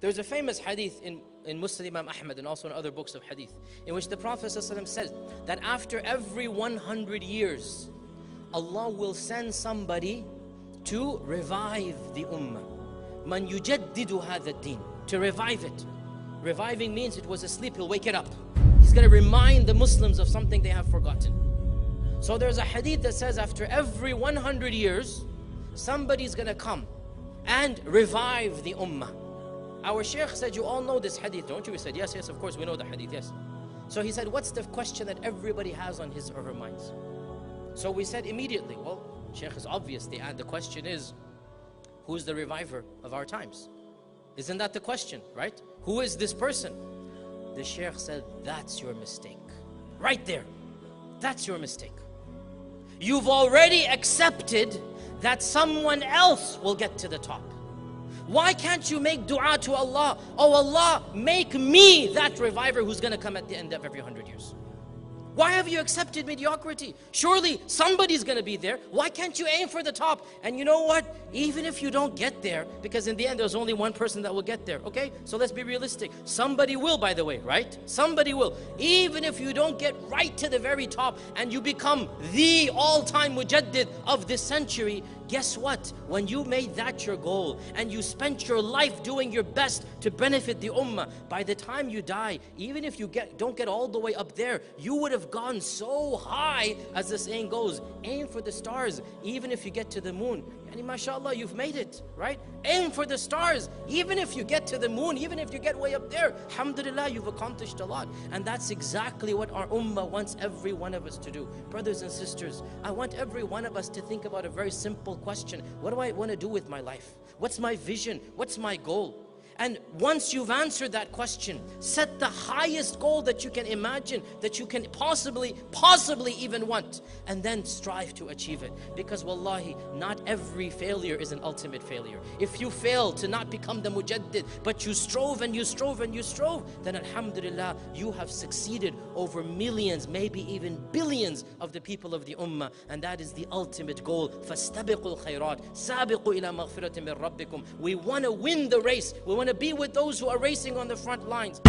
There's a famous hadith in Muslim Imam Ahmad and also in other books of hadith, in which the Prophet ﷺ says that after every 100 years, Allah will send somebody to revive the ummah. Man yujaddidu hadha din, to revive it. Reviving means it was asleep, he'll wake it up. He's going to remind the Muslims of something they have forgotten. So there's a hadith that says after every 100 years, somebody's going to come and revive the ummah. Our Shaykh said, you all know this hadith, don't you? We said, yes, of course we know the hadith, yes. So he said, what's the question that everybody has on his or her minds? So we said immediately, well, Shaykh, is obvious. The question is, who's the reviver of our times? Isn't that the question, right? Who is this person? The Shaykh said, that's your mistake. Right there. That's your mistake. You've already accepted that someone else will get to the top. Why can't you make dua to Allah? Oh Allah, make me that reviver who's going to come at the end of every 100 years. Why have you accepted mediocrity? Surely somebody's going to be there. Why can't you aim for the top? And you know what? Even if you don't get there, because in the end there's only one person that will get there, okay? So let's be realistic. Somebody will, by the way, right? Somebody will. Even if you don't get right to the very top and you become the all-time mujaddid of this century, guess what? When you made that your goal and you spent your life doing your best to benefit the ummah, by the time you die, even if you don't get all the way up there, you would have gone so high, as the saying goes, aim for the stars. Even if you get to the moon, yani mashallah, you've made it, right? Aim for the stars. Even if you get to the moon, even if you get way up there, alhamdulillah, you've accomplished a lot. And that's exactly what our ummah wants every one of us to do. Brothers and sisters, I want every one of us to think about a very simple question. What do I want to do with my life? What's my vision? What's my goal? And once you've answered that question, set the highest goal that you can imagine, that you can possibly even want, and then strive to achieve it. Because wallahi, not every failure is an ultimate failure. If you fail to not become the mujaddid, but you strove and you strove and you strove, then alhamdulillah, you have succeeded over millions, maybe even billions of the people of the ummah. And that is the ultimate goal. فَاسْتَبِقُوا الْخَيْرَاتِ سَابِقُوا إِلَى مَغْفِرَةٍ مِّن رَبِّكُمْ. We want to win the race. We want to be with those who are racing on the front lines.